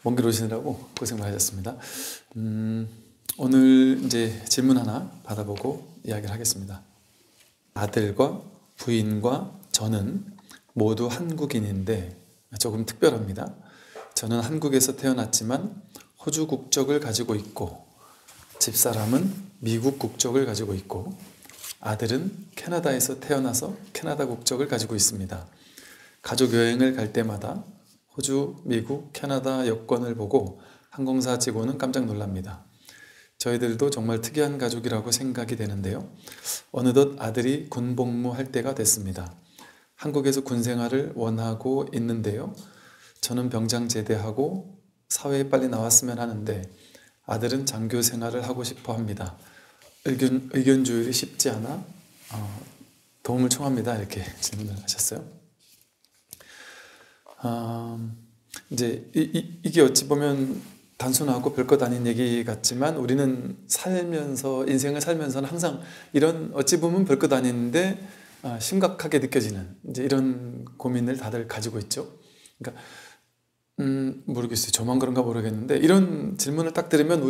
먼 길 오시느라고 고생 많으셨습니다. 오늘 이제 질문 하나 받아보고 이야기를 하겠습니다. 아들과 부인과 저는 모두 한국인인데 조금 특별합니다. 저는 한국에서 태어났지만 호주 국적을 가지고 있고 집사람은 미국 국적을 가지고 있고 아들은 캐나다에서 태어나서 캐나다 국적을 가지고 있습니다. 가족 여행을 갈 때마다 호주, 미국, 캐나다 여권을 보고 항공사 직원은 깜짝 놀랍니다. 저희들도 정말 특이한 가족이라고 생각이 되는데요. 어느덧 아들이 군복무할 때가 됐습니다. 한국에서 군생활을 원하고 있는데요. 저는 병장 제대하고 사회에 빨리 나왔으면 하는데 아들은 장교 생활을 하고 싶어 합니다. 의견 조율이 쉽지 않아 도움을 청합니다. 이렇게 질문을 하셨어요. 이제 이게 어찌 보면 단순하고 별것 아닌 얘기 같지만 우리는 인생을 살면서는 항상 이런 어찌 보면 별것 아닌데 심각하게 느껴지는 이제 이런 고민을 다들 가지고 있죠. 그러니까 모르겠어요. 저만 그런가 모르겠는데 이런 질문을 딱 들으면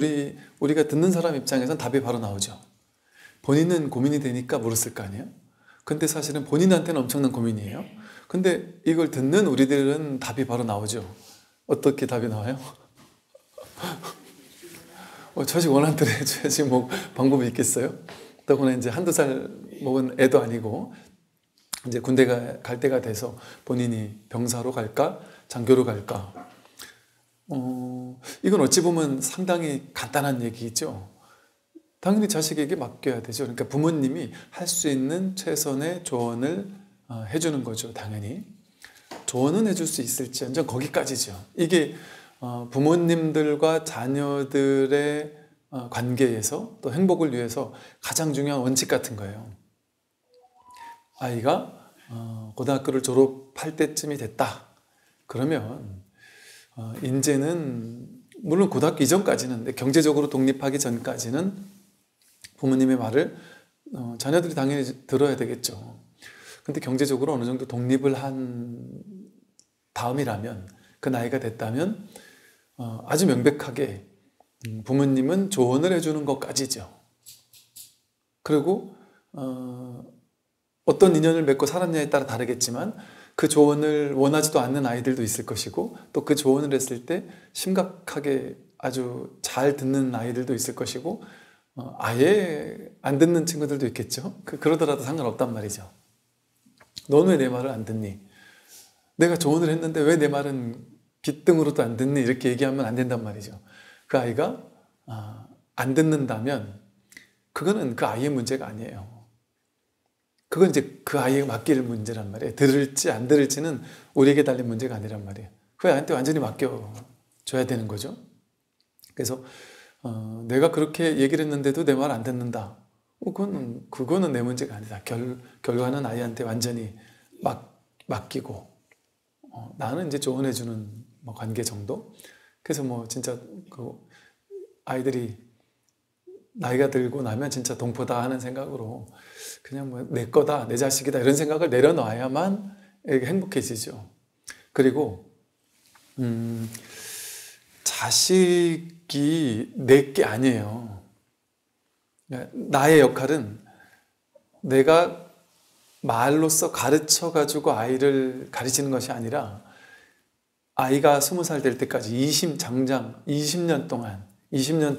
우리가 듣는 사람 입장에선 답이 바로 나오죠. 본인은 고민이 되니까 물었을 거 아니에요. 근데 사실은 본인한테는 엄청난 고민이에요. 근데 이걸 듣는 우리들은 답이 바로 나오죠. 어떻게 답이 나와요? 자식 원한대로 해줘야지 뭐 방법이 있겠어요? 더구나 이제 한두 살 먹은 애도 아니고 이제 군대 갈 때가 돼서 본인이 병사로 갈까? 장교로 갈까? 이건 어찌 보면 상당히 간단한 얘기죠. 당연히 자식에게 맡겨야 되죠. 그러니까 부모님이 할 수 있는 최선의 조언을 해주는 거죠. 당연히 조언은 해줄 수 있을지언정 거기까지죠. 이게 부모님들과 자녀들의 관계에서 또 행복을 위해서 가장 중요한 원칙 같은 거예요. 아이가 고등학교를 졸업할 때쯤이 됐다. 그러면 이제는 물론 고등학교 이전까지는 경제적으로 독립하기 전까지는 부모님의 말을 자녀들이 당연히 들어야 되겠죠. 근데 경제적으로 어느 정도 독립을 한 다음이라면 그 나이가 됐다면 아주 명백하게 부모님은 조언을 해주는 것까지죠. 그리고 어떤 인연을 맺고 살았냐에 따라 다르겠지만 그 조언을 원하지도 않는 아이들도 있을 것이고 또 그 조언을 했을 때 심각하게 아주 잘 듣는 아이들도 있을 것이고 아예 안 듣는 친구들도 있겠죠. 그러더라도 상관없단 말이죠. 너는 왜 내 말을 안 듣니? 내가 조언을 했는데 왜 내 말은 귓등으로도 안 듣니? 이렇게 얘기하면 안 된단 말이죠. 그 아이가 안 듣는다면 그거는 그 아이의 문제가 아니에요. 그건 이제 그 아이에게 맡길 문제란 말이에요. 들을지 안 들을지는 우리에게 달린 문제가 아니란 말이에요. 그 아이한테 완전히 맡겨줘야 되는 거죠. 그래서 내가 그렇게 얘기를 했는데도 내 말 안 듣는다. 그거는 내 문제가 아니다. 결과는 아이한테 완전히 맡기고 나는 이제 조언해주는 관계 정도. 그래서 진짜 그 아이들이 나이가 들고 나면 진짜 동포다 하는 생각으로 그냥 내 거다, 내 자식이다 이런 생각을 내려놔야만 행복해지죠. 그리고 자식이 내 게 아니에요. 나의 역할은 내가 말로써 가르쳐가지고 아이를 가르치는 것이 아니라 아이가 20살 될 때까지 장장 20년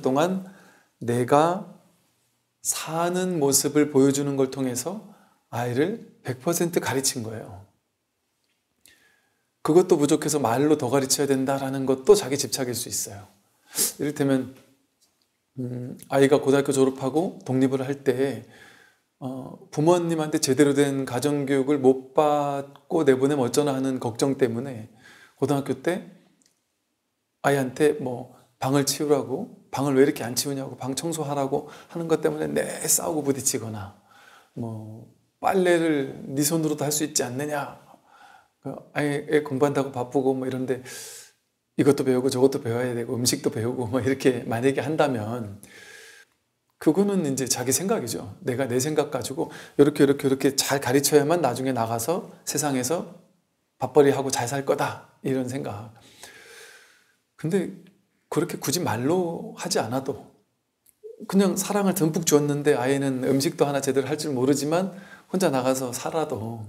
동안 내가 사는 모습을 보여주는 걸 통해서 아이를 100% 가르친 거예요. 그것도 부족해서 말로 더 가르쳐야 된다라는 것도 자기 집착일 수 있어요. 이를테면 아이가 고등학교 졸업하고 독립을 할 때 부모님한테 제대로 된 가정교육을 못 받고 내보내면 어쩌나 하는 걱정 때문에 고등학교 때 아이한테 방을 치우라고, 방을 왜 이렇게 안 치우냐고, 방 청소하라고 하는 것 때문에 싸우고 부딪히거나 빨래를 네 손으로도 할 수 있지 않느냐, 애 공부한다고 바쁘고 이런데 이것도 배우고 저것도 배워야 되고 음식도 배우고 이렇게 만약에 한다면 그거는 이제 자기 생각이죠. 내가 내 생각 가지고 이렇게 잘 가르쳐야만 나중에 나가서 세상에서 밥벌이하고 잘 살 거다 이런 생각. 근데 그렇게 굳이 말로 하지 않아도 그냥 사랑을 듬뿍 주었는데 아이는 음식도 하나 제대로 할 줄 모르지만 혼자 나가서 살아도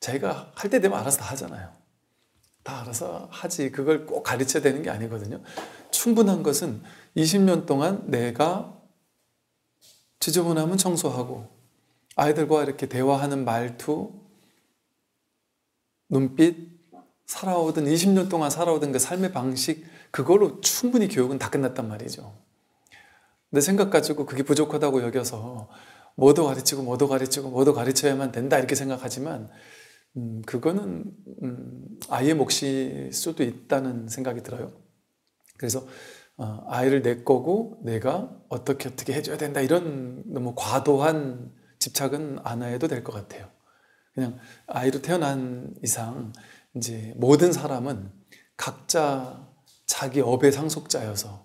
자기가 할 때 되면 알아서 다 하잖아요. 다 알아서 하지. 그걸 꼭 가르쳐야 되는 게 아니거든요. 충분한 것은 20년 동안 내가 지저분하면 청소하고 아이들과 이렇게 대화하는 말투, 눈빛, 살아오던 20년 동안 살아오던 그 삶의 방식, 그걸로 충분히 교육은 다 끝났단 말이죠. 내 생각 가지고 그게 부족하다고 여겨서 뭐도 가르치고 뭐도 가르치고 뭐도 가르쳐야만 된다 이렇게 생각하지만 그거는 아이의 몫일 수도 있다는 생각이 들어요. 그래서 아이를 내 거고 내가 어떻게 해줘야 된다 이런 너무 과도한 집착은 안 해도 될 것 같아요. 그냥 아이로 태어난 이상 이제 모든 사람은 각자 자기 업의 상속자여서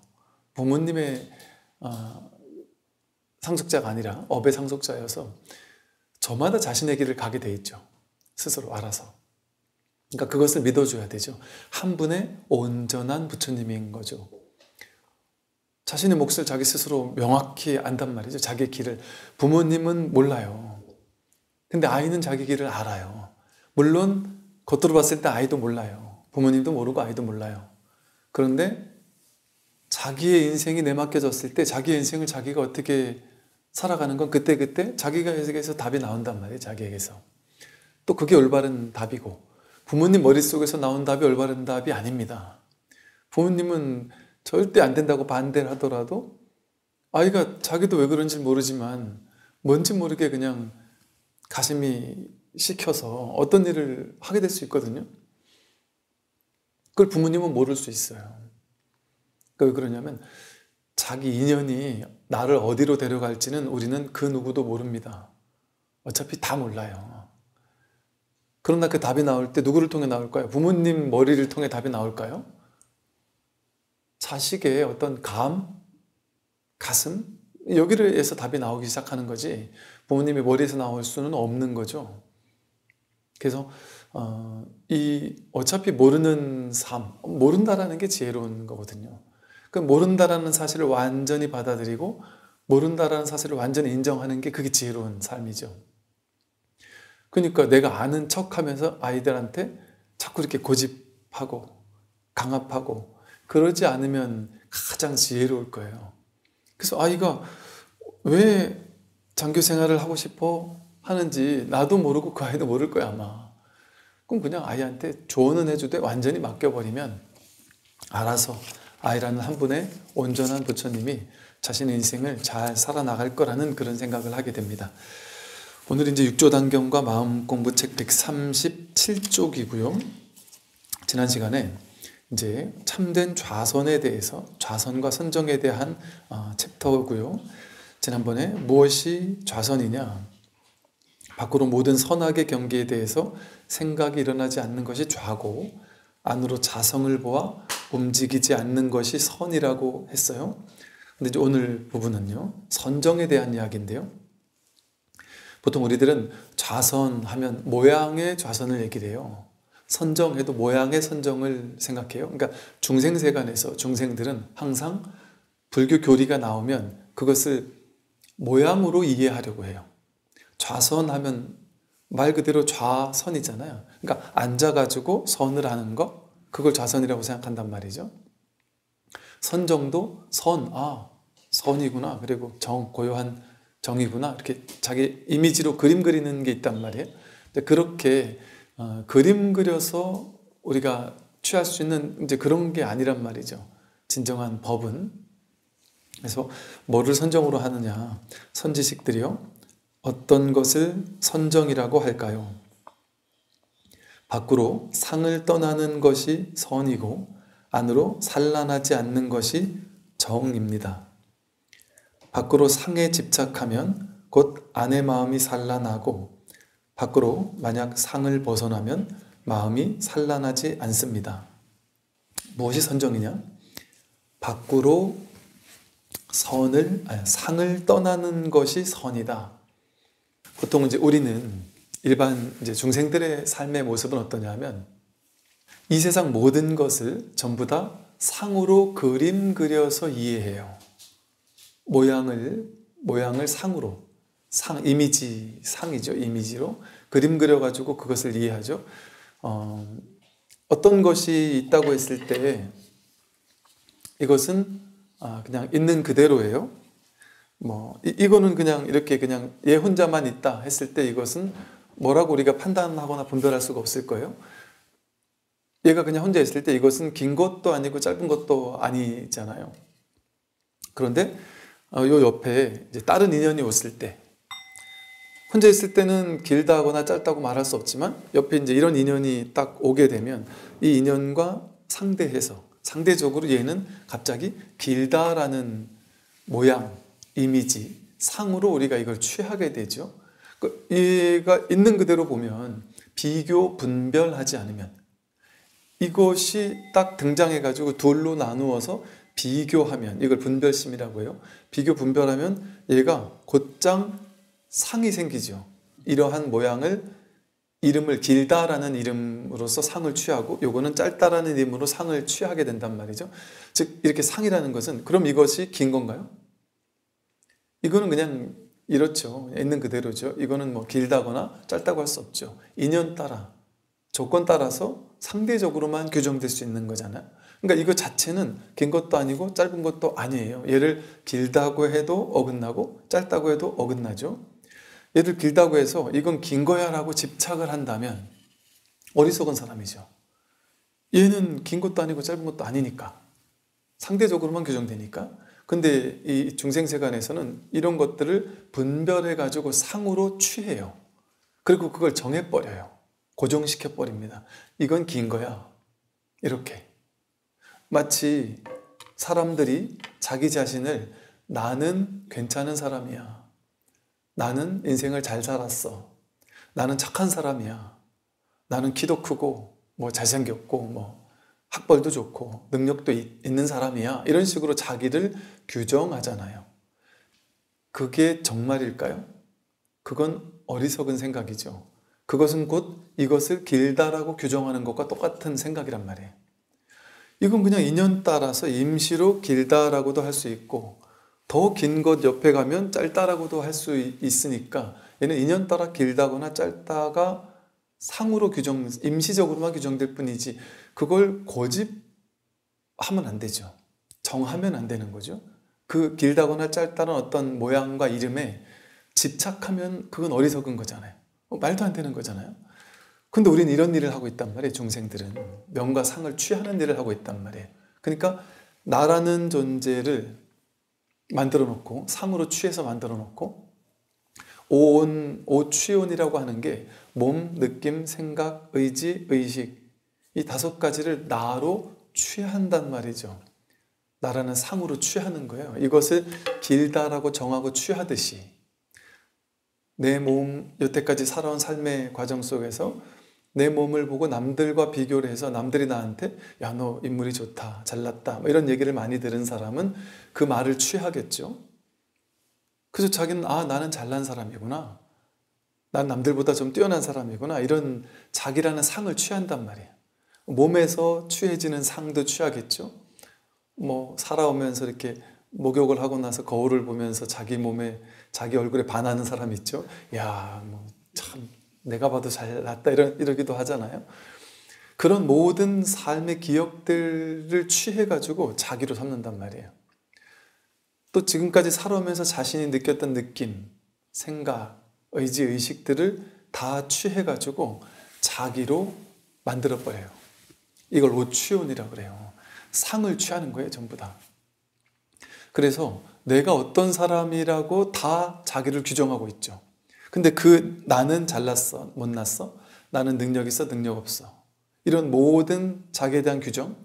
부모님의 상속자가 아니라 업의 상속자여서 저마다 자신의 길을 가게 돼 있죠. 스스로 알아서. 그러니까 그것을 믿어줘야 되죠. 한 분의 온전한 부처님인 거죠. 자신의 몫을 자기 스스로 명확히 안단 말이죠. 자기의 길을. 부모님은 몰라요. 근데 아이는 자기 길을 알아요. 물론 겉으로 봤을 때 아이도 몰라요. 부모님도 모르고 아이도 몰라요. 그런데 자기의 인생이 내맡겨졌을 때 자기의 인생을 자기가 어떻게 살아가는 건 그때그때 자기에게서 답이 나온단 말이에요. 자기에게서. 또 그게 올바른 답이고 부모님 머릿속에서 나온 답이 올바른 답이 아닙니다. 부모님은 절대 안 된다고 반대를 하더라도 아이가 자기도 왜 그런지 모르지만 뭔지 모르게 그냥 가심이 시켜서 어떤 일을 하게 될 수 있거든요. 그걸 부모님은 모를 수 있어요. 왜 그러냐면 자기 인연이 나를 어디로 데려갈지는 우리는 그 누구도 모릅니다. 어차피 다 몰라요. 그러나 그 답이 나올 때 누구를 통해 나올까요? 부모님 머리를 통해 답이 나올까요? 자식의 어떤 가슴? 여기를 해서 답이 나오기 시작하는 거지 부모님의 머리에서 나올 수는 없는 거죠. 그래서 어차피 모르는 삶, 모른다라는 게 지혜로운 거거든요. 그 모른다라는 사실을 완전히 받아들이고 모른다라는 사실을 완전히 인정하는 게 그게 지혜로운 삶이죠. 그러니까 내가 아는 척하면서 아이들한테 자꾸 이렇게 고집하고 강압하고 그러지 않으면 가장 지혜로울 거예요. 그래서 아이가 왜 장교 생활을 하고 싶어 하는지 나도 모르고 그 아이도 모를 거야 아마. 그럼 그냥 아이한테 조언은 해주되 완전히 맡겨버리면 알아서 아이라는 한 분의 온전한 부처님이 자신의 인생을 잘 살아나갈 거라는 그런 생각을 하게 됩니다. 오늘 이제 6조 단경과 마음 공부 책 137쪽이고요. 지난 시간에 이제 참된 좌선에 대해서 좌선과 선정에 대한 챕터고요. 지난번에 무엇이 좌선이냐? 밖으로 모든 선악의 경계에 대해서 생각이 일어나지 않는 것이 좌고 안으로 자성을 보아 움직이지 않는 것이 선이라고 했어요. 근데 이제 오늘 부분은요. 선정에 대한 이야기인데요. 보통 우리들은 좌선하면 모양의 좌선을 얘기를 해요. 선정해도 모양의 선정을 생각해요. 그러니까 중생세간에서 중생들은 항상 불교 교리가 나오면 그것을 모양으로 이해하려고 해요. 좌선하면 말 그대로 좌선이잖아요. 그러니까 앉아가지고 선을 하는 거, 그걸 좌선이라고 생각한단 말이죠. 선정도 선이구나. 그리고 고요한 정이구나. 이렇게 자기 이미지로 그림 그리는 게 있단 말이에요. 그렇게 그림 그려서 우리가 취할 수 있는 이제 그런 게 아니란 말이죠. 진정한 법은. 그래서 뭐를 선정으로 하느냐. 선지식들이요. 어떤 것을 선정이라고 할까요? 밖으로 상을 떠나는 것이 선이고 안으로 산란하지 않는 것이 정입니다. 밖으로 상에 집착하면 곧 안의 마음이 산란하고 밖으로 만약 상을 벗어나면 마음이 산란하지 않습니다. 무엇이 선정이냐? 밖으로 상을 떠나는 것이 선이다. 보통 이제 우리는 일반 이제 중생들의 삶의 모습은 어떠냐면 이 세상 모든 것을 전부 다 상으로 그림 그려서 이해해요. 모양을 상으로, 이미지, 상이죠. 이미지로 그림 그려가지고 그것을 이해하죠. 어떤 것이 있다고 했을 때 이것은 그냥 있는 그대로예요. 이거는 그냥 이렇게 그냥 얘 혼자만 있다 했을 때 이것은 뭐라고 우리가 판단하거나 분별할 수가 없을 거예요. 얘가 그냥 혼자 있을 때 이것은 긴 것도 아니고 짧은 것도 아니잖아요. 그런데 요 옆에 이제 다른 인연이 왔을 때, 혼자 있을 때는 길다거나 짧다고 말할 수 없지만 옆에 이제 이런 인연이 딱 오게 되면 이 인연과 상대해서 상대적으로 얘는 갑자기 길다라는 모양, 이미지, 상으로 우리가 이걸 취하게 되죠. 얘가 있는 그대로 보면 비교, 분별하지 않으면 이것이 딱 등장해가지고 둘로 나누어서 비교하면 이걸 분별심이라고 해요. 비교, 분별하면 얘가 곧장 상이 생기죠. 이러한 모양을 이름을 길다라는 이름으로서 상을 취하고 요거는 짧다라는 이름으로 상을 취하게 된단 말이죠. 즉 이렇게 상이라는 것은 그럼 이것이 긴 건가요? 이거는 그냥 이렇죠. 있는 그대로죠. 이거는 뭐 길다거나 짧다고 할 수 없죠. 인연 따라, 조건 따라서 상대적으로만 규정될 수 있는 거잖아요. 그러니까 이거 자체는 긴 것도 아니고 짧은 것도 아니에요. 얘를 길다고 해도 어긋나고 짧다고 해도 어긋나죠. 얘를 길다고 해서 이건 긴 거야 라고 집착을 한다면 어리석은 사람이죠. 얘는 긴 것도 아니고 짧은 것도 아니니까. 상대적으로만 규정되니까. 근데 이 중생세간에서는 이런 것들을 분별해가지고 상으로 취해요. 그리고 그걸 정해버려요. 고정시켜버립니다. 이건 긴 거야. 이렇게. 마치 사람들이 자기 자신을 나는 괜찮은 사람이야. 나는 인생을 잘 살았어. 나는 착한 사람이야. 나는 키도 크고 잘생겼고 학벌도 좋고 능력도 있는 사람이야. 이런 식으로 자기를 규정하잖아요. 그게 정말일까요? 그건 어리석은 생각이죠. 그것은 곧 이것을 길다라고 규정하는 것과 똑같은 생각이란 말이에요. 이건 그냥 인연 따라서 임시로 길다라고도 할 수 있고 더 긴 것 옆에 가면 짧다라고도 할 수 있으니까 얘는 인연 따라 길다거나 짧다가 상으로 임시적으로만 규정될 뿐이지 그걸 고집하면 안 되죠. 정하면 안 되는 거죠. 그 길다거나 짧다는 어떤 모양과 이름에 집착하면 그건 어리석은 거잖아요. 말도 안 되는 거잖아요. 근데 우리는 이런 일을 하고 있단 말이에요. 중생들은 명과 상을 취하는 일을 하고 있단 말이에요. 그러니까 나라는 존재를 만들어 놓고 상으로 취해서 만들어 놓고 오취온이라고 하는 게 몸, 느낌, 생각, 의지, 의식 이 5가지를 나로 취한단 말이죠. 나라는 상으로 취하는 거예요. 이것을 길다라고 정하고 취하듯이 내 몸, 여태까지 살아온 삶의 과정 속에서 내 몸을 보고 남들과 비교를 해서 남들이 나한테 야, 너 인물이 좋다, 잘났다 이런 얘기를 많이 들은 사람은 그 말을 취하겠죠. 그래서 자기는 나는 잘난 사람이구나. 난 남들보다 좀 뛰어난 사람이구나. 이런 자기라는 상을 취한단 말이에요. 몸에서 취해지는 상도 취하겠죠. 살아오면서 이렇게 목욕을 하고 나서 거울을 보면서 자기 몸에 자기 얼굴에 반하는 사람 있죠. 야, 참 내가 봐도 잘났다 이러기도 하잖아요. 그런 모든 삶의 기억들을 취해가지고 자기로 삼는단 말이에요. 또 지금까지 살아오면서 자신이 느꼈던 느낌, 생각, 의지, 의식들을 다 취해가지고 자기로 만들어버려요. 이걸 오취온이라고 그래요. 상을 취하는 거예요, 전부 다. 그래서 내가 어떤 사람이라고 다 자기를 규정하고 있죠. 근데 나는 잘났어, 못났어? 나는 능력 있어, 능력 없어. 이런 모든 자기에 대한 규정,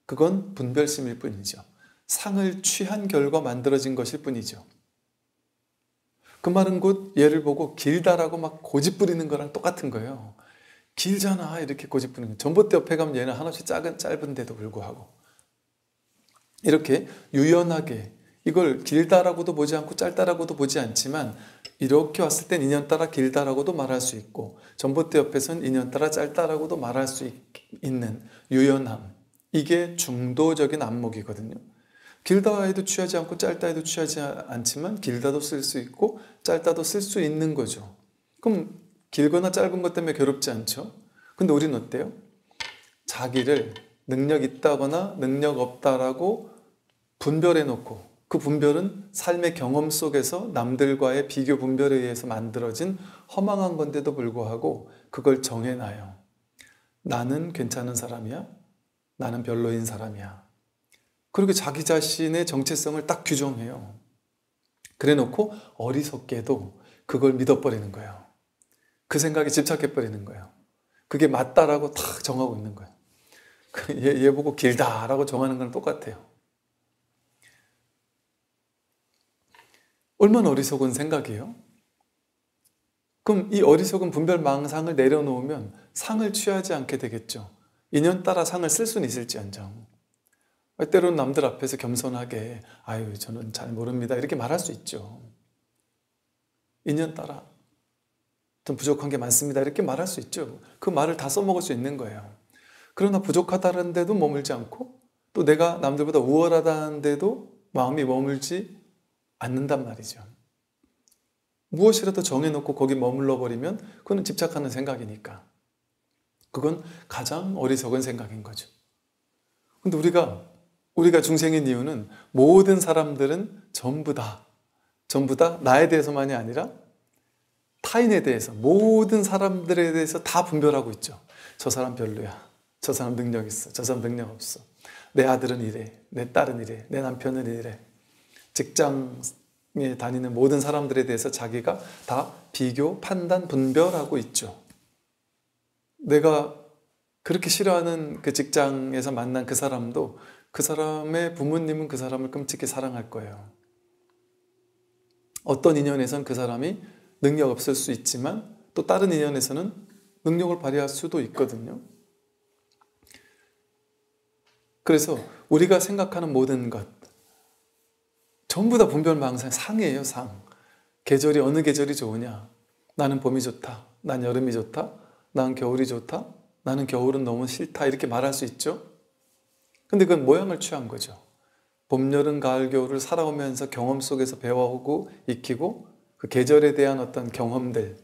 그건 분별심일 뿐이죠. 상을 취한 결과 만들어진 것일 뿐이죠. 그 말은 곧 얘를 보고 길다라고 막 고집 부리는 거랑 똑같은 거예요. 길잖아 이렇게 고집 부리는 거예요. 전봇대 옆에 가면 얘는 한없이 짧은데도 불구하고 이렇게 유연하게 이걸 길다라고도 보지 않고 짧다라고도 보지 않지만 이렇게 왔을 땐 인연 따라 길다라고도 말할 수 있고 전봇대 옆에서는 인연 따라 짧다라고도 말할 수 있는 유연함, 이게 중도적인 안목이거든요. 길다 해도 취하지 않고 짧다 해도 취하지 않지만 길다도 쓸 수 있고 짧다도 쓸 수 있는 거죠. 그럼 길거나 짧은 것 때문에 괴롭지 않죠? 근데 우리는 어때요? 자기를 능력 있다거나 능력 없다라고 분별해 놓고 그 분별은 삶의 경험 속에서 남들과의 비교 분별에 의해서 만들어진 허망한 건데도 불구하고 그걸 정해놔요. 나는 괜찮은 사람이야. 나는 별로인 사람이야. 그리고 자기 자신의 정체성을 딱 규정해요. 그래 놓고 어리석게도 그걸 믿어버리는 거예요. 그 생각에 집착해버리는 거예요. 그게 맞다라고 탁 정하고 있는 거예요. 얘 보고 길다라고 정하는 건 똑같아요. 얼마나 어리석은 생각이에요? 그럼 이 어리석은 분별망상을 내려놓으면 상을 취하지 않게 되겠죠. 인연 따라 상을 쓸 수는 있을지언정. 때로는 남들 앞에서 겸손하게 아유 저는 잘 모릅니다 이렇게 말할 수 있죠. 인연 따라 좀 부족한 게 많습니다 이렇게 말할 수 있죠. 그 말을 다 써먹을 수 있는 거예요. 그러나 부족하다는 데도 머물지 않고 또 내가 남들보다 우월하다는 데도 마음이 머물지 않는단 말이죠. 무엇이라도 정해놓고 거기 머물러 버리면 그건 집착하는 생각이니까 그건 가장 어리석은 생각인 거죠. 근데 우리가 중생인 이유는 모든 사람들은 전부 다 나에 대해서만이 아니라 타인에 대해서 모든 사람들에 대해서 다 분별하고 있죠. 저 사람 별로야. 저 사람 능력 있어. 저 사람 능력 없어. 내 아들은 이래. 내 딸은 이래. 내 남편은 이래. 직장에 다니는 모든 사람들에 대해서 자기가 다 비교, 판단, 분별하고 있죠. 내가 그렇게 싫어하는 그 직장에서 만난 그 사람도 그 사람의 부모님은 그 사람을 끔찍히 사랑할 거예요. 어떤 인연에선 그 사람이 능력 없을 수 있지만 또 다른 인연에서는 능력을 발휘할 수도 있거든요. 그래서 우리가 생각하는 모든 것 전부 다 분별망상 상이에요. 상. 계절이 어느 계절이 좋으냐. 나는 봄이 좋다. 난 여름이 좋다. 난 겨울이 좋다. 나는 겨울은 너무 싫다. 이렇게 말할 수 있죠. 근데 그건 모양을 취한 거죠. 봄, 여름, 가을, 겨울을 살아오면서 경험 속에서 배워오고 익히고 그 계절에 대한 어떤 경험들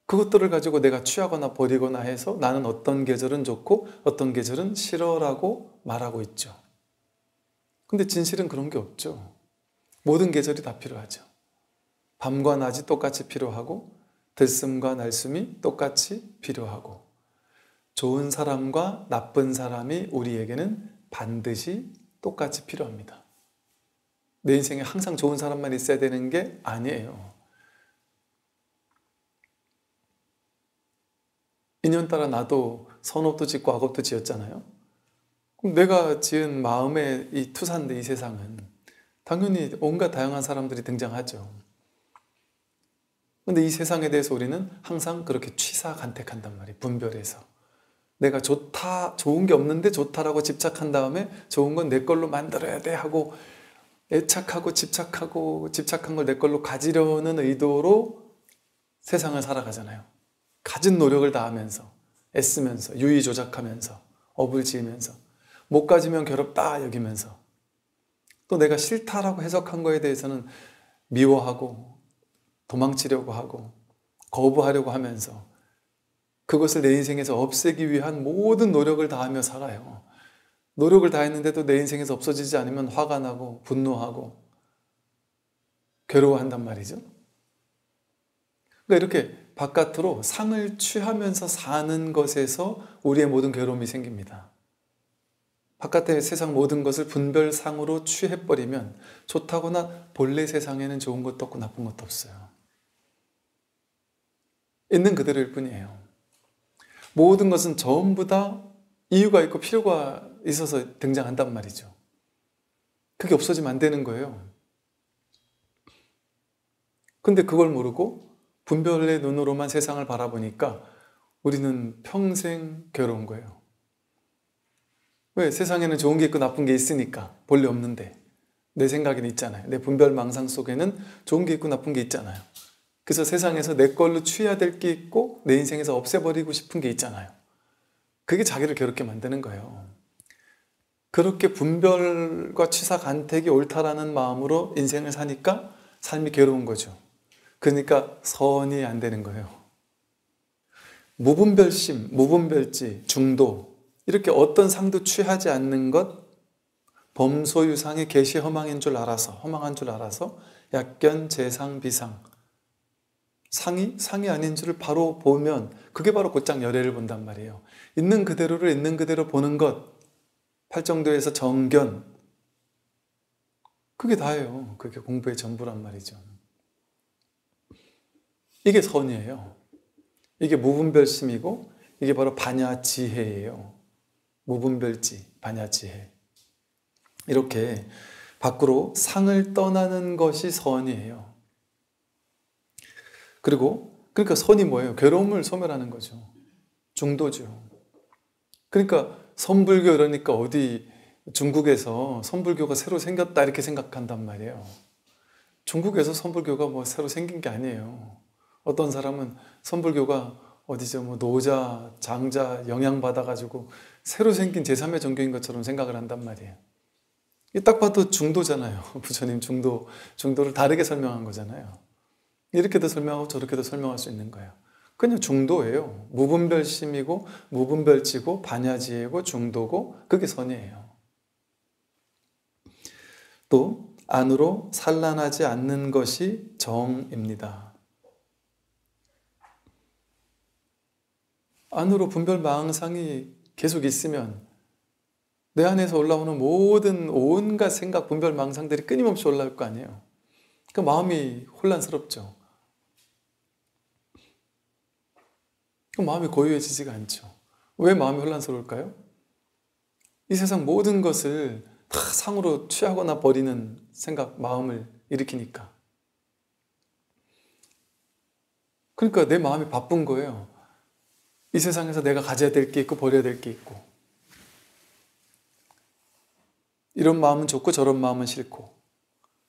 그것들을 가지고 내가 취하거나 버리거나 해서 나는 어떤 계절은 좋고 어떤 계절은 싫어라고 말하고 있죠. 근데 진실은 그런 게 없죠. 모든 계절이 다 필요하죠. 밤과 낮이 똑같이 필요하고 들숨과 날숨이 똑같이 필요하고 좋은 사람과 나쁜 사람이 우리에게는 반드시 똑같이 필요합니다. 내 인생에 항상 좋은 사람만 있어야 되는 게 아니에요. 인연 따라 나도 선업도 짓고 악업도 지었잖아요. 그럼 내가 지은 마음의 이 투사인데 이 세상은 당연히 온갖 다양한 사람들이 등장하죠. 근데 이 세상에 대해서 우리는 항상 그렇게 취사간택한단 말이에요. 분별해서. 내가 좋다, 좋은 게 없는데 좋다라고 집착한 다음에 좋은 건 내 걸로 만들어야 돼 하고 애착하고 집착한 걸 내 걸로 가지려는 의도로 세상을 살아가잖아요. 가진 노력을 다하면서 애쓰면서 유의 조작하면서 업을 지으면서 못 가지면 괴롭다 여기면서 또 내가 싫다라고 해석한 거에 대해서는 미워하고 도망치려고 하고 거부하려고 하면서 그것을 내 인생에서 없애기 위한 모든 노력을 다하며 살아요. 노력을 다했는데도 내 인생에서 없어지지 않으면 화가 나고 분노하고 괴로워한단 말이죠. 그러니까 이렇게 바깥으로 상을 취하면서 사는 것에서 우리의 모든 괴로움이 생깁니다. 바깥의 세상 모든 것을 분별상으로 취해버리면 좋다거나 본래 세상에는 좋은 것도 없고 나쁜 것도 없어요. 있는 그대로일 뿐이에요. 모든 것은 전부 다 이유가 있고 필요가 있어서 등장한단 말이죠. 그게 없어지면 안 되는 거예요. 근데 그걸 모르고 분별의 눈으로만 세상을 바라보니까 우리는 평생 괴로운 거예요. 왜? 세상에는 좋은 게 있고 나쁜 게 있으니까. 본래 없는데. 내 생각에는 있잖아요. 내 분별망상 속에는 좋은 게 있고 나쁜 게 있잖아요. 그래서 세상에서 내 걸로 취해야 될 게 있고 내 인생에서 없애버리고 싶은 게 있잖아요. 그게 자기를 괴롭게 만드는 거예요. 그렇게 분별과 취사 간택이 옳다라는 마음으로 인생을 사니까 삶이 괴로운 거죠. 그러니까 선이 안 되는 거예요. 무분별심, 무분별지, 중도 이렇게 어떤 상도 취하지 않는 것, 범소유상의 계시 허망한 줄 알아서 약견, 재상, 비상 상이 아닌 줄을 바로 보면 그게 바로 곧장 열애를 본단 말이에요. 있는 그대로를 있는 그대로 보는 것, 팔정도에서 정견, 그게 다예요. 그게 공부의 전부란 말이죠. 이게 선이에요. 이게 무분별심이고 이게 바로 반야지혜예요. 무분별지, 반야지혜. 이렇게 밖으로 상을 떠나는 것이 선이에요. 그러니까 선이 뭐예요? 괴로움을 소멸하는 거죠. 중도죠. 그러니까 선불교 이러니까 어디 중국에서 선불교가 새로 생겼다 이렇게 생각한단 말이에요. 중국에서 선불교가 뭐 새로 생긴 게 아니에요. 어떤 사람은 선불교가 어디죠? 뭐 노자, 장자 영향받아가지고 새로 생긴 제3의 종교인 것처럼 생각을 한단 말이에요. 딱 봐도 중도잖아요. 부처님 중도를 다르게 설명한 거잖아요. 이렇게도 설명하고 저렇게도 설명할 수 있는 거예요. 그냥 중도예요. 무분별심이고 무분별지고 반야지혜고 중도고 그게 선이에요. 또 안으로 산란하지 않는 것이 정입니다. 안으로 분별망상이 계속 있으면 내 안에서 올라오는 모든 온갖 생각, 분별망상들이 끊임없이 올라올 거 아니에요. 그 마음이 혼란스럽죠. 그 마음이 고요해지지가 않죠. 왜 마음이 혼란스러울까요? 이 세상 모든 것을 다 상으로 취하거나 버리는 생각, 마음을 일으키니까. 그러니까 내 마음이 바쁜 거예요. 이 세상에서 내가 가져야 될 게 있고 버려야 될 게 있고, 이런 마음은 좋고 저런 마음은 싫고,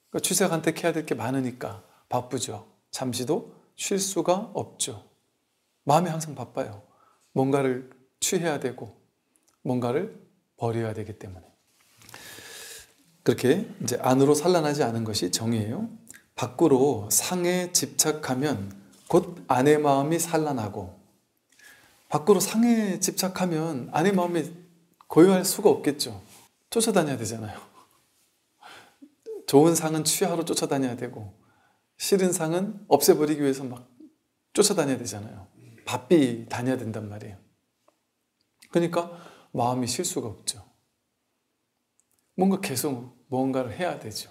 그러니까 취사간택해야 될 게 많으니까 바쁘죠. 잠시도 쉴 수가 없죠. 마음이 항상 바빠요. 뭔가를 취해야 되고 뭔가를 버려야 되기 때문에. 그렇게 이제 안으로 산란하지 않은 것이 정이에요. 밖으로 상에 집착하면 곧 안의 마음이 산란하고, 밖으로 상에 집착하면 안의 마음이 고요할 수가 없겠죠. 쫓아다녀야 되잖아요. 좋은 상은 취하러 쫓아다녀야 되고 싫은 상은 없애버리기 위해서 막 쫓아다녀야 되잖아요. 바삐 다녀야 된단 말이에요. 그러니까 마음이 쉴 수가 없죠. 뭔가 계속 뭔가를 해야 되죠.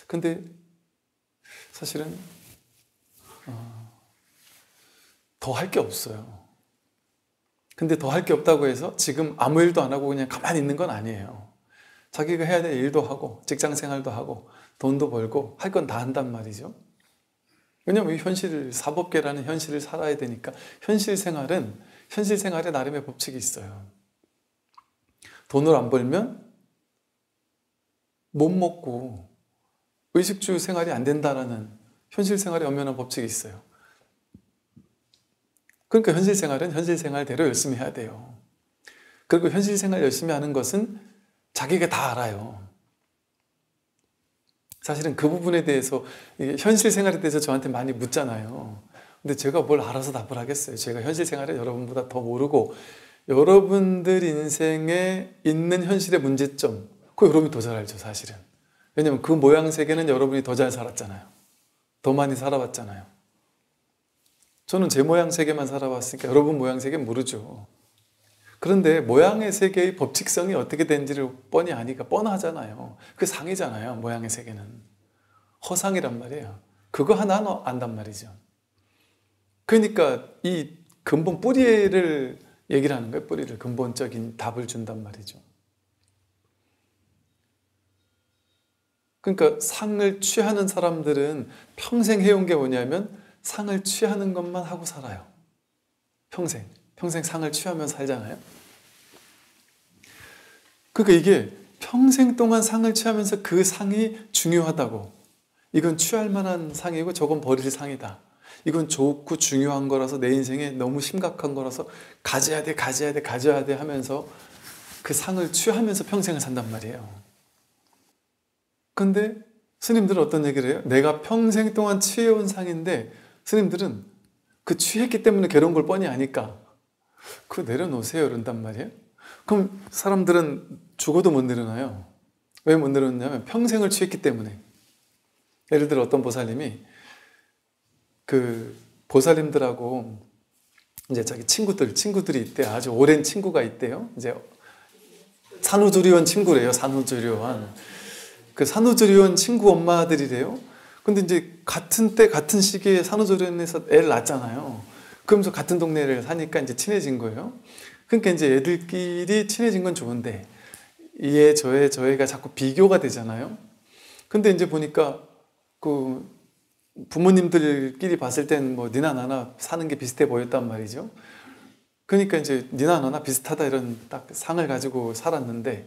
근데 사실은 더 할 게 없어요. 근데 더 할 게 없다고 해서 지금 아무 일도 안 하고 그냥 가만히 있는 건 아니에요. 자기가 해야 될 일도 하고 직장 생활도 하고 돈도 벌고 할 건 다 한단 말이죠. 왜냐하면 사법계라는 현실을 살아야 되니까 현실 생활에 나름의 법칙이 있어요. 돈을 안 벌면 못 먹고 의식주 생활이 안 된다라는 현실 생활에 엄연한 법칙이 있어요. 그러니까 현실 생활은 현실 생활대로 열심히 해야 돼요. 그리고 현실 생활 열심히 하는 것은 자기가 다 알아요. 사실은 그 부분에 대해서 현실 생활에 대해서 저한테 많이 묻잖아요. 근데 제가 뭘 알아서 답을 하겠어요. 제가 현실 생활을 여러분보다 더 모르고 여러분들 인생에 있는 현실의 문제점, 그거 여러분이 더 잘 알죠, 사실은. 왜냐면 그 모양 세계는 여러분이 더 잘 살았잖아요. 더 많이 살아봤잖아요. 저는 제 모양 세계만 살아봤으니까 여러분 모양 세계는 모르죠. 그런데 모양의 세계의 법칙성이 어떻게 되는지를 뻔히 아니까 뻔하잖아요. 그 상이잖아요. 모양의 세계는 허상이란 말이에요. 그거 하나 안단 말이죠. 그러니까 이 근본 뿌리를 얘기를 하는 거예요. 뿌리를, 근본적인 답을 준단 말이죠. 그러니까 상을 취하는 사람들은 평생 해온 게 뭐냐면 상을 취하는 것만 하고 살아요. 평생 상을 취하며 살잖아요. 그러니까 이게 평생 동안 상을 취하면서 그 상이 중요하다고, 이건 취할 만한 상이고 저건 버릴 상이다, 이건 좋고 중요한 거라서 내 인생에 너무 심각한 거라서 가져야 돼, 가져야 돼, 가져야 돼 하면서 그 상을 취하면서 평생을 산단 말이에요. 근데 스님들은 어떤 얘기를 해요? 내가 평생 동안 취해온 상인데 스님들은 그 취했기 때문에 괴로운 걸 뻔히 아니까 그거 내려놓으세요 이런단 말이에요. 그럼 사람들은 죽어도 못 내려놔요. 왜 못 내려놓냐면 평생을 취했기 때문에. 예를 들어 어떤 보살님이 그 보살님들하고 이제 자기 친구들이 있대. 아주 오랜 친구가 있대요. 이제 산후조리원 친구래요. 산후조리원. 그 산후조리원 친구 엄마들이래요. 근데 이제 같은 때 같은 시기에 산후조리원에서 애를 낳았잖아요. 그러면서 같은 동네를 사니까 이제 친해진 거예요. 그러니까 이제 애들끼리 친해진 건 좋은데 얘 저애가 자꾸 비교가 되잖아요. 근데 이제 보니까 그 부모님들끼리 봤을 땐 뭐 니나 나나 사는 게 비슷해 보였단 말이죠. 그러니까 이제 니나 나나 비슷하다 이런 딱 상을 가지고 살았는데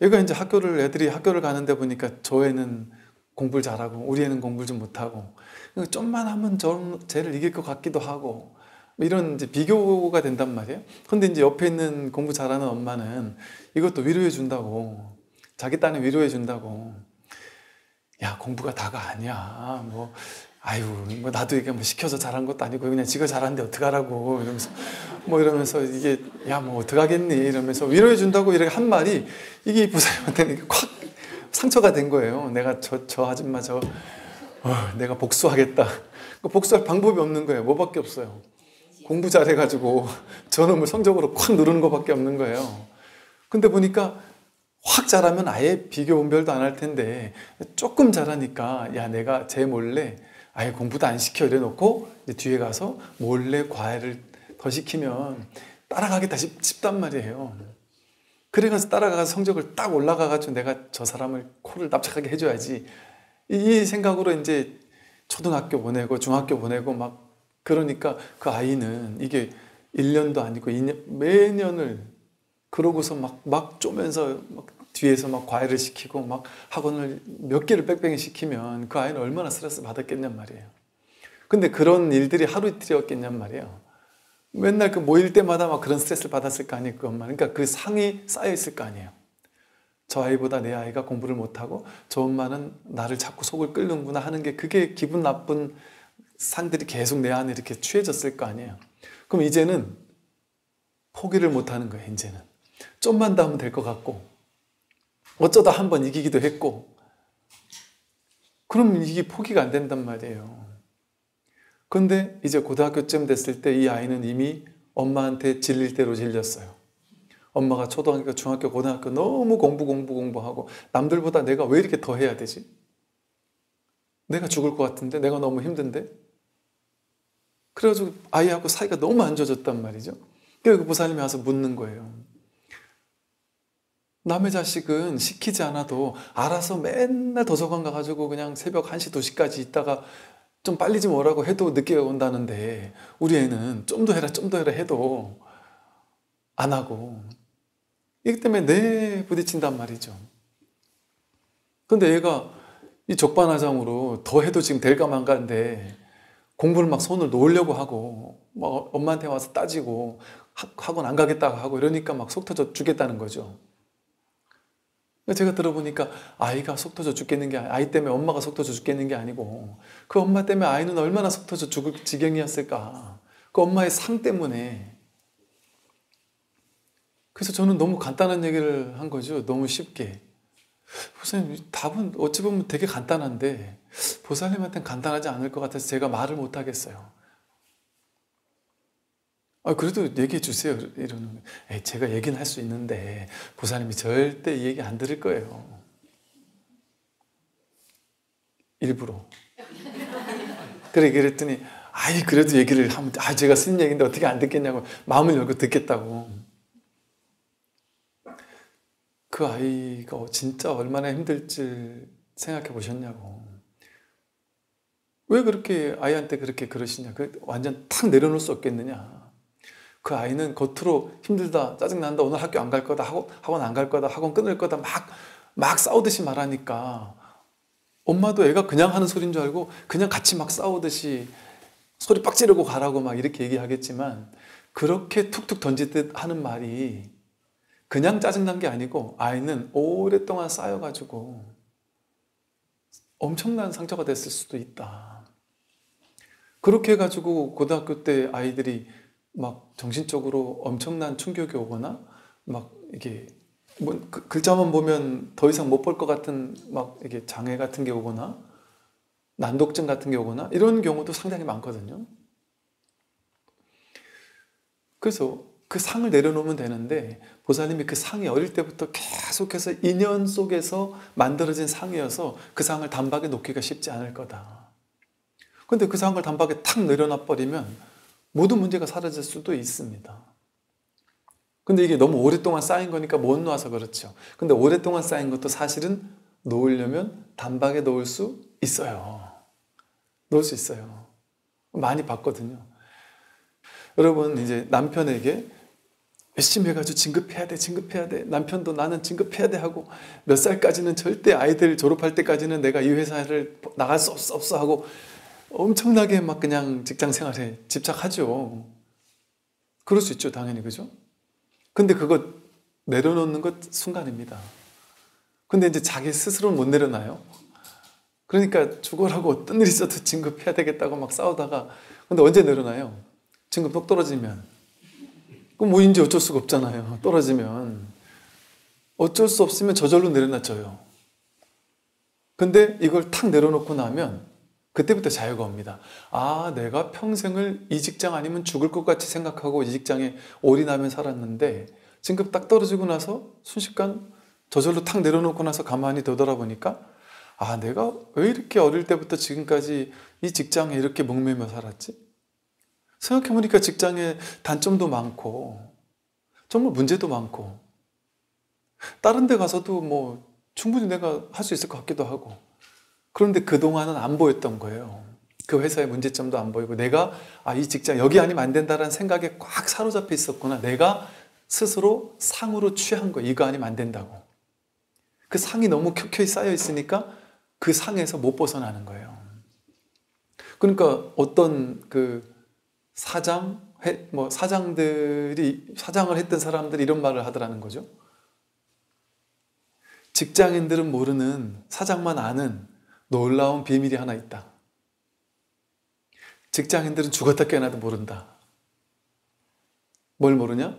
얘가 이제 애들이 학교를 가는데 보니까 저 애는 공부를 잘하고 우리 애는 공부를 좀 못하고 좀만 하면 쟤를 이길 것 같기도 하고 이런 이제 비교가 된단 말이에요. 근데 이제 옆에 있는 공부 잘하는 엄마는 이것도 위로해 준다고, 자기 딴에 위로해 준다고, 야 공부가 다가 아니야 뭐 아유 뭐 나도 이게 뭐 시켜서 잘한 것도 아니고 그냥 지가 잘하는데 어떡하라고 이러면서 이게 야 뭐 어떡하겠니 이러면서 위로해 준다고 이렇게 한 말이 이게 이 부사님한테는 콱 상처가 된 거예요. 내가 저 아줌마 내가 복수하겠다. 복수할 방법이 없는 거예요. 뭐밖에 없어요. 공부 잘해가지고 저놈을 성적으로 콱 누르는 것밖에 없는 거예요. 근데 보니까 확 잘하면 아예 비교 분별도 안 할 텐데 조금 잘하니까 야 내가 쟤 몰래 아예 공부도 안 시켜 이래놓고 이제 뒤에 가서 몰래 과외를 더 시키면 따라가겠다 싶단 말이에요. 그래가지고 따라가서 성적을 딱 올라가가지고 내가 저 사람을 코를 납작하게 해줘야지 이 생각으로 이제 초등학교 보내고 중학교 보내고 막 그러니까 그 아이는 이게 1년도 아니고 2년, 매년을 그러고서 막 쪼면서 막 뒤에서 막 과외를 시키고 막 학원을 몇 개를 뺑뺑이 시키면 그 아이는 얼마나 스트레스 받았겠냔 말이에요. 근데 그런 일들이 하루 이틀이었겠냔 말이에요. 맨날 그 모일 때마다 막 그런 스트레스를 받았을 거 아니에요, 그 엄마는. 그러니까 그 상이 쌓여 있을 거 아니에요. 저 아이보다 내 아이가 공부를 못하고 저 엄마는 나를 자꾸 속을 끓는구나 하는 게 그게 기분 나쁜 상들이 계속 내 안에 이렇게 취해졌을 거 아니에요. 그럼 이제는 포기를 못하는 거예요. 이제는 좀만 더 하면 될 것 같고 어쩌다 한번 이기기도 했고 그럼 이게 포기가 안 된단 말이에요. 그런데 이제 고등학교쯤 됐을 때 이 아이는 이미 엄마한테 질릴 대로 질렸어요. 엄마가 초등학교, 중학교, 고등학교 너무 공부하고 남들보다 내가 왜 이렇게 더 해야 되지? 내가 죽을 것 같은데? 내가 너무 힘든데? 그래가지고 아이하고 사이가 너무 안 좋아졌단 말이죠. 그래서 보살님이 와서 묻는 거예요. 남의 자식은 시키지 않아도 알아서 맨날 도서관 가가지고 그냥 새벽 1시, 2시까지 있다가 좀 빨리 좀 오라고 해도 늦게 온다는데 우리 애는 좀 더 해라 해도 안 하고 이기 때문에 내 부딪힌단 말이죠. 근데 얘가 이 적반하장으로 더 해도 지금 될까 말까인데 공부를 막 손을 놓으려고 하고 막 엄마한테 와서 따지고 학원 안 가겠다고 하고 이러니까 막 속 터져 죽겠다는 거죠. 제가 들어보니까 아이가 속 터져 죽겠는 게 아이 때문에 엄마가 속 터져 죽겠는 게 아니고 그 엄마 때문에 아이는 얼마나 속 터져 죽을 지경이었을까. 그 엄마의 상 때문에. 그래서 저는 너무 간단한 얘기를 한 거죠. 너무 쉽게. 보살님 답은 어찌 보면 되게 간단한데 보살님한테는 간단하지 않을 것 같아서 제가 말을 못 하겠어요. 그래도 얘기해 주세요. 이러는 거예요. 제가 얘기는 할 수 있는데 보살님이 절대 이 얘기 안 들을 거예요. 일부러. 그래 그랬더니 그래도 얘기를 하면 제가 쓴 얘기인데 어떻게 안 듣겠냐고 마음을 열고 듣겠다고. 그 아이가 진짜 얼마나 힘들지 생각해 보셨냐고. 왜 그렇게 아이한테 그렇게 그러시냐. 완전 탁 내려놓을 수 없겠느냐. 그 아이는 겉으로 힘들다, 짜증난다, 오늘 학교 안 갈 거다, 학원 안 갈 거다, 학원 끊을 거다 막 싸우듯이 말하니까 엄마도 애가 그냥 하는 소리인 줄 알고 그냥 같이 막 싸우듯이 소리 빡 지르고 가라고 막 이렇게 얘기하겠지만 그렇게 툭툭 던지듯 하는 말이 그냥 짜증난 게 아니고 아이는 오랫동안 쌓여가지고 엄청난 상처가 됐을 수도 있다. 그렇게 해가지고 고등학교 때 아이들이 막 정신적으로 엄청난 충격이 오거나 막 이게 뭐 글자만 보면 더 이상 못 볼 것 같은 막 이게 장애 같은 게 오거나 난독증 같은 게 오거나 이런 경우도 상당히 많거든요. 그래서 그 상을 내려놓으면 되는데 보살님이 그 상이 어릴 때부터 계속해서 인연 속에서 만들어진 상이어서 그 상을 단박에 놓기가 쉽지 않을 거다. 근데 그 상을 단박에 탁 내려놔 버리면 모든 문제가 사라질 수도 있습니다. 근데 이게 너무 오랫동안 쌓인 거니까 못 놔서 그렇죠. 근데 오랫동안 쌓인 것도 사실은 놓으려면 단박에 놓을 수 있어요. 놓을 수 있어요. 많이 봤거든요. 여러분 이제 남편에게 열심히 해가지고 진급해야 돼. 남편도 나는 진급해야 돼 하고 몇 살까지는 절대 아이들 졸업할 때까지는 내가 이 회사를 나갈 수 없어 하고 엄청나게 막 그냥 직장 생활에 집착하죠. 그럴 수 있죠, 당연히. 그죠? 근데 그거 내려놓는 것 순간입니다. 근데 이제 자기 스스로는 못 내려놔요. 그러니까 죽어라고 어떤 일이 있어도 진급해야 되겠다고 막 싸우다가 근데 언제 내려놔요? 진급 똑 떨어지면. 그럼 뭐 이제 어쩔 수가 없잖아요. 떨어지면. 어쩔 수 없으면 저절로 내려놔줘요. 근데 이걸 탁 내려놓고 나면 그때부터 자유가 옵니다. 아, 내가 평생을 이 직장 아니면 죽을 것 같이 생각하고 이 직장에 올인하며 살았는데 진급 딱 떨어지고 나서 순식간 저절로 탁 내려놓고 나서 가만히 되돌아보니까 아, 내가 왜 이렇게 어릴 때부터 지금까지 이 직장에 이렇게 목매며 살았지? 생각해보니까 직장에 단점도 많고 정말 문제도 많고 다른 데 가서도 뭐 충분히 내가 할 수 있을 것 같기도 하고 그런데 그동안은 안 보였던 거예요. 그 회사의 문제점도 안 보이고 내가 이 직장 여기 아니면 안 된다라는 생각에 꽉 사로잡혀 있었구나. 내가 스스로 상으로 취한 거 이거 아니면 안 된다고. 그 상이 너무 켜켜이 쌓여 있으니까 그 상에서 못 벗어나는 거예요. 그러니까 어떤 그 사장들이 사장을 했던 사람들이 이런 말을 하더라는 거죠. 직장인들은 모르는 사장만 아는 놀라운 비밀이 하나 있다. 직장인들은 죽었다 깨어나도 모른다. 뭘 모르냐?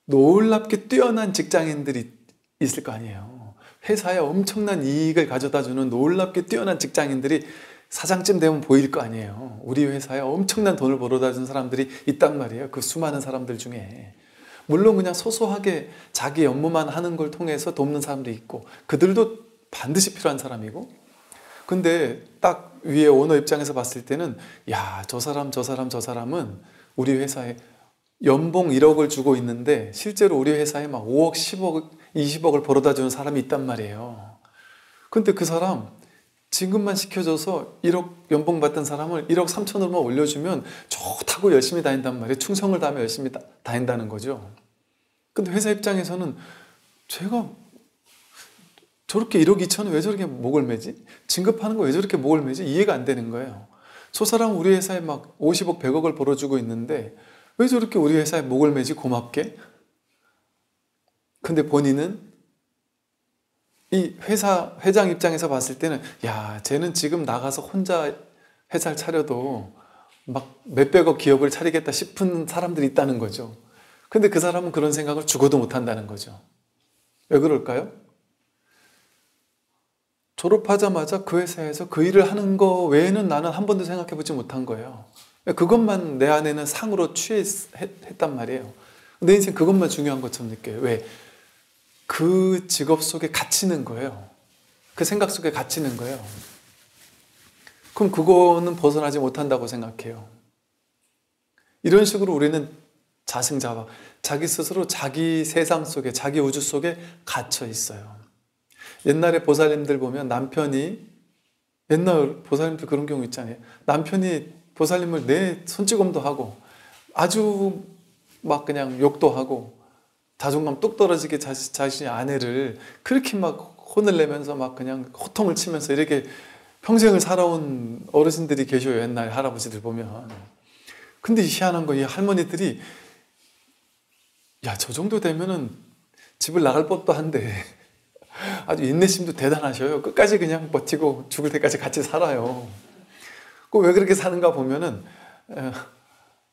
놀랍게 뛰어난 직장인들이 있을 거 아니에요. 회사에 엄청난 이익을 가져다주는 놀랍게 뛰어난 직장인들이 사장쯤 되면 보일 거 아니에요. 우리 회사에 엄청난 돈을 벌어다 준 사람들이 있단 말이에요. 그 수많은 사람들 중에. 물론 그냥 소소하게 자기 업무만 하는 걸 통해서 돕는 사람도 있고 그들도 반드시 필요한 사람이고 근데 딱 위에 오너 입장에서 봤을 때는 야, 저 사람은 우리 회사에 연봉 1억을 주고 있는데 실제로 우리 회사에 막 5억, 10억, 20억을 벌어다 주는 사람이 있단 말이에요. 근데 그 사람 진급만 시켜줘서 1억 연봉 받던 사람을 1억 3천으로만 올려주면 좋다고 열심히 다닌단 말이에요. 충성을 다하며 열심히 다닌다는 거죠. 근데 회사 입장에서는 제가 저렇게 1억 2천은 왜 저렇게 목을 매지? 진급하는 거 왜 저렇게 목을 매지? 이해가 안 되는 거예요. 저 사람은 우리 회사에 막 50억, 100억을 벌어주고 있는데 왜 저렇게 우리 회사에 목을 매지? 고맙게? 근데 본인은 이 회장 입장에서 봤을 때는 야, 쟤는 지금 나가서 혼자 회사를 차려도 막 몇백억 기업을 차리겠다 싶은 사람들이 있다는 거죠. 근데 그 사람은 그런 생각을 죽어도 못 한다는 거죠. 왜 그럴까요? 졸업하자마자 그 회사에서 그 일을 하는 거 외에는 나는 한 번도 생각해 보지 못한 거예요. 그것만 내 안에는 상으로 취했단 말이에요. 내 인생 그것만 중요한 것처럼 느껴요. 왜? 그 직업 속에 갇히는 거예요. 그 생각 속에 갇히는 거예요. 그럼 그거는 벗어나지 못한다고 생각해요. 이런 식으로 우리는 자승자박, 자기 스스로 자기 세상 속에, 자기 우주 속에 갇혀 있어요. 옛날에 보살님들 보면 옛날 보살님들 그런 경우 있잖아요. 남편이 보살님을 내 손찌검도 하고 아주 막 그냥 욕도 하고 자존감 뚝 떨어지게 자신의 아내를 그렇게 막 혼을 내면서 막 그냥 호통을 치면서 이렇게 평생을 살아온 어르신들이 계셔요. 옛날 할아버지들 보면. 근데 희한한 거, 이 할머니들이 야, 저 정도 되면은 집을 나갈 법도 한데 아주 인내심도 대단하셔요. 끝까지 그냥 버티고 죽을 때까지 같이 살아요. 왜 그렇게 사는가 보면은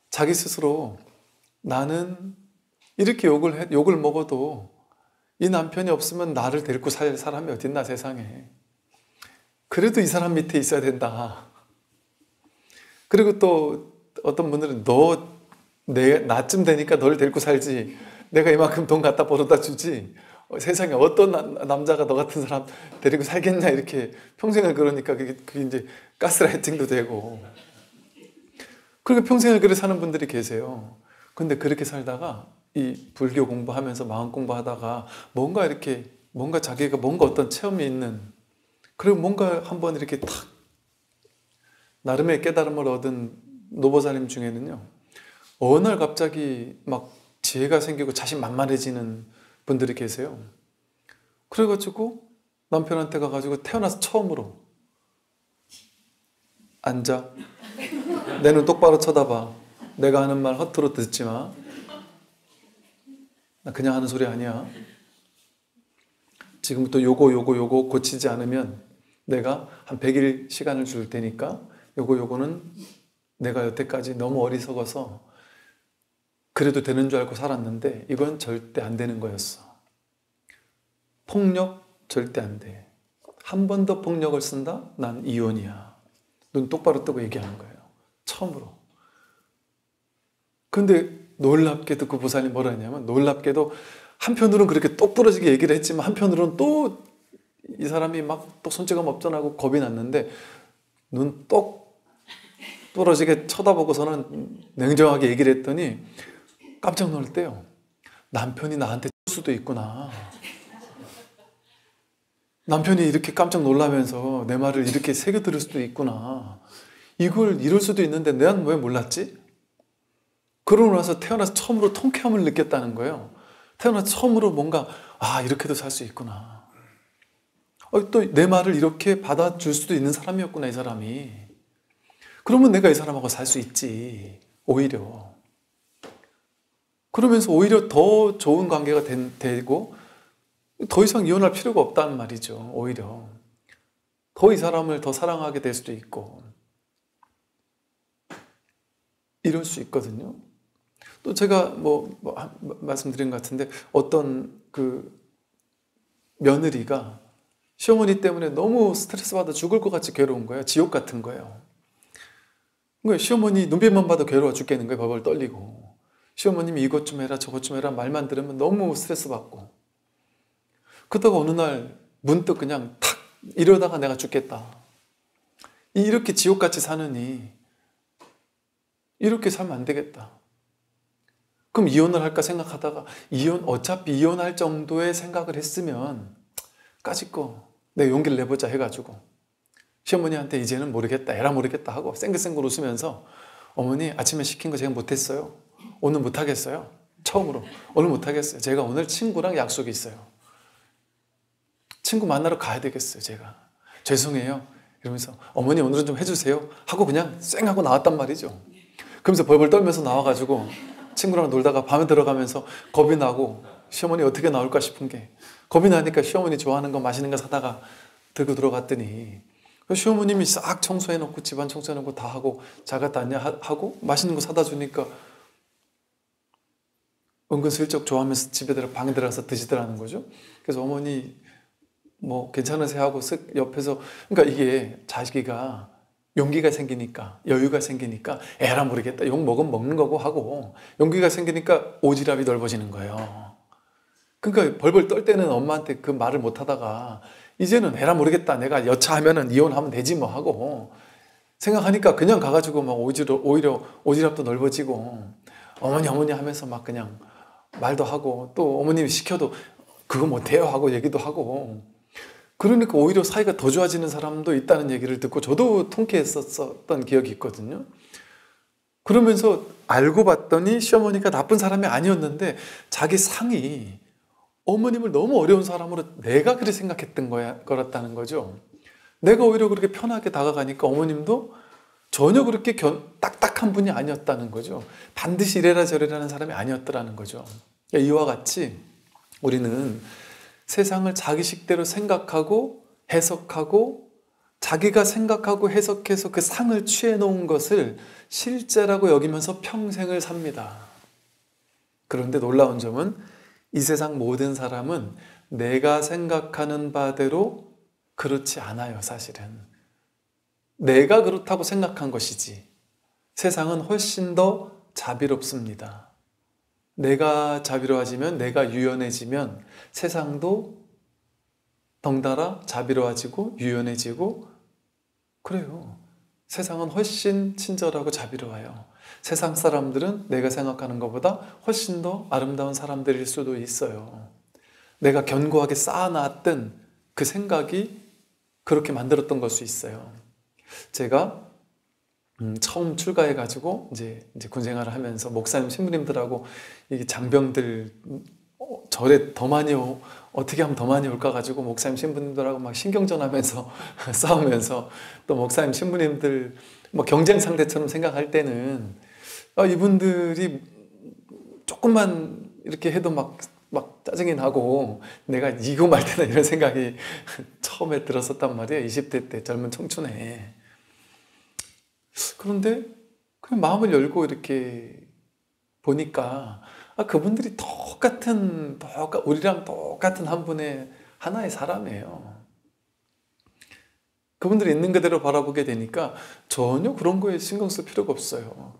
자기 스스로 나는 이렇게 욕을 먹어도 이 남편이 없으면 나를 데리고 살 사람이 어딨나 세상에. 그래도 이 사람 밑에 있어야 된다. 그리고 또 어떤 분들은 나쯤 되니까 너를 데리고 살지, 내가 이만큼 돈 갖다 벌어다 주지, 세상에 어떤 남자가 너 같은 사람 데리고 살겠냐, 이렇게 평생을 그러니까 그게 이제 가스라이팅도 되고. 그렇게 평생을 그렇게 사는 분들이 계세요. 근데 그렇게 살다가 이 불교 공부하면서 마음 공부하다가 뭔가 자기가 뭔가 어떤 체험이 있는, 그리고 뭔가 한번 이렇게 탁 나름의 깨달음을 얻은 노보살님 중에는요, 어느 날 갑자기 막 지혜가 생기고 자신만만해지는 분들이 계세요. 그래가지고 남편한테 가가지고 태어나서 처음으로 앉아, 내 눈 똑바로 쳐다봐, 내가 하는 말 허투루 듣지 마, 나 그냥 하는 소리 아니야, 지금부터 요거 고치지 않으면 내가 한 100일 시간을 줄 테니까 요거는 내가 여태까지 너무 어리석어서 그래도 되는 줄 알고 살았는데 이건 절대 안 되는 거였어. 폭력 절대 안 돼. 한 번 더 폭력을 쓴다? 난 이혼이야. 눈 똑바로 뜨고 얘기하는 거예요. 처음으로. 근데 놀랍게도 그 보살님 뭐라 했냐면, 놀랍게도 한편으로는 그렇게 똑부러지게 얘기를 했지만 한편으로는 또 이 사람이 막 또 손찌검 업전하고 겁이 났는데 눈 똑 부러지게 쳐다보고서는 냉정하게 얘기를 했더니 깜짝 놀랐대요. 남편이 나한테 칠 수도 있구나. 남편이 이렇게 깜짝 놀라면서 내 말을 이렇게 새겨 들을 수도 있구나. 이걸 이럴 수도 있는데 난 왜 몰랐지? 그러고 나서 태어나서 처음으로 통쾌함을 느꼈다는 거예요. 태어나서 처음으로 뭔가 이렇게도 살 수 있구나. 또 내 말을 이렇게 받아줄 수도 있는 사람이었구나, 이 사람이. 그러면 내가 이 사람하고 살 수 있지, 오히려. 그러면서 오히려 더 좋은 관계가 되고 더 이상 이혼할 필요가 없다는 말이죠. 오히려 더 이 사람을 더 사랑하게 될 수도 있고 이럴 수 있거든요. 또 제가 말씀드린 것 같은데, 어떤 그 며느리가 시어머니 때문에 너무 스트레스 받아 죽을 것 같이 괴로운 거예요. 지옥 같은 거예요. 그러니까 시어머니 눈빛만 봐도 괴로워 죽겠는 거예요. 벌벌 떨리고. 시어머님이 이것 좀 해라 저것 좀 해라 말만 들으면 너무 스트레스 받고. 그러다가 어느 날 문득 그냥 탁 이러다가 내가 죽겠다. 이렇게 지옥같이 사느니 이렇게 살면 안 되겠다. 그럼 이혼을 할까 생각하다가 어차피 이혼할 정도의 생각을 했으면 까짓거 내가 용기를 내보자 해가지고 시어머니한테 이제는 모르겠다, 에라 모르겠다 하고 쌩글쌩글 웃으면서, 어머니 아침에 시킨 거 제가 못했어요. 오늘 못하겠어요. 처음으로 오늘 못하겠어요. 제가 오늘 친구랑 약속이 있어요. 친구 만나러 가야 되겠어요. 제가 죄송해요. 이러면서 어머니 오늘은 좀 해주세요 하고 그냥 쌩 하고 나왔단 말이죠. 그러면서 벌벌 떨면서 나와가지고 친구랑 놀다가 밤에 들어가면서 겁이 나고 시어머니 어떻게 나올까 싶은 게, 겁이 나니까 시어머니 좋아하는 거 맛있는 거 사다가 들고 들어갔더니 시어머님이 싹 청소해놓고 집안 청소해놓고 다 하고 잘 갔다 왔냐 하고 맛있는 거 사다 주니까 은근슬쩍 좋아하면서 방에 들어가서 드시더라는 거죠. 그래서 어머니 괜찮으세요 하고 쓱 옆에서, 그러니까 이게 자기가 용기가 생기니까, 여유가 생기니까 에라 모르겠다, 욕 먹으면 먹는 거고 하고, 용기가 생기니까 오지랖이 넓어지는 거예요. 그러니까 벌벌 떨 때는 엄마한테 그 말을 못 하다가 이제는 에라 모르겠다, 내가 여차하면은 이혼하면 되지 뭐 하고 생각하니까 그냥 가가지고 막 오히려 오지랖도 넓어지고 어머니 하면서 막 그냥 말도 하고, 또 어머님이 시켜도 그거 못해요 하고 얘기도 하고, 그러니까 오히려 사이가 더 좋아지는 사람도 있다는 얘기를 듣고 저도 통쾌했었던 기억이 있거든요. 그러면서 알고 봤더니 시어머니가 나쁜 사람이 아니었는데 자기 상이 어머님을 너무 어려운 사람으로 내가 그렇게 생각했던 거였다는 거죠. 내가 오히려 그렇게 편하게 다가가니까 어머님도 전혀 그렇게 딱딱한 분이 아니었다는 거죠. 반드시 이래라 저래라 하는 사람이 아니었더라는 거죠. 이와 같이 우리는 세상을 자기식대로 생각하고 해석하고 자기가 생각하고 해석해서 그 상을 취해 놓은 것을 실제라고 여기면서 평생을 삽니다. 그런데 놀라운 점은 이 세상 모든 사람은 내가 생각하는 바대로 그렇지 않아요, 사실은. 내가 그렇다고 생각한 것이지. 세상은 훨씬 더 자비롭습니다. 내가 자비로워지면, 내가 유연해지면 세상도 덩달아 자비로워지고 유연해지고 그래요. 세상은 훨씬 친절하고 자비로워요. 세상 사람들은 내가 생각하는 것보다 훨씬 더 아름다운 사람들일 수도 있어요. 내가 견고하게 쌓아놨던 그 생각이 그렇게 만들었던 걸 수 있어요. 제가 처음 출가해가지고 이제 군생활을 하면서 목사님, 신부님들하고 이 장병들 절에 더 많이 어떻게 하면 더 많이 올까 가지고 목사님, 신부님들하고 막 신경전하면서 싸우면서 또 목사님, 신부님들 뭐 경쟁 상대처럼 생각할 때는 이분들이 조금만 이렇게 해도 막 짜증이 나고 내가 이기고 말 때나 이런 생각이 처음에 들었었단 말이에요. 20대 때 젊은 청춘에. 그런데 그냥 마음을 열고 이렇게 보니까 그분들이 우리랑 똑같은 한 분의 하나의 사람이에요. 그분들이 있는 그대로 바라보게 되니까 전혀 그런 거에 신경 쓸 필요가 없어요.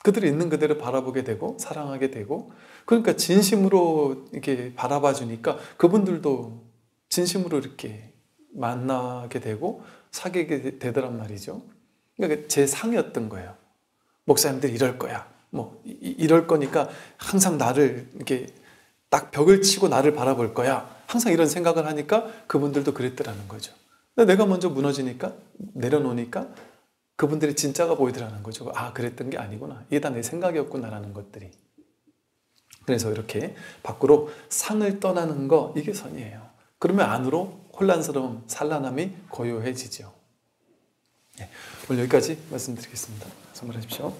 그들이 있는 그대로 바라보게 되고 사랑하게 되고 그러니까 진심으로 이렇게 바라봐 주니까 그분들도 진심으로 이렇게 만나게 되고 사귀게 되더란 말이죠. 그러니까 제 상이었던 거예요. 목사님들이 이럴 거야. 뭐 이럴 거니까 항상 나를 이렇게 딱 벽을 치고 나를 바라볼 거야. 항상 이런 생각을 하니까 그분들도 그랬더라는 거죠. 내가 먼저 무너지니까 내려놓으니까 그분들이 진짜가 보이더라는 거죠. 그랬던 게 아니구나. 이게 다 내 생각이었구나라는 것들이. 그래서 이렇게 밖으로 상을 떠나는 거 이게 선이에요. 그러면 안으로 혼란스러움, 산란함이 고요해지죠. 네, 오늘 여기까지 말씀드리겠습니다. 선물하십시오.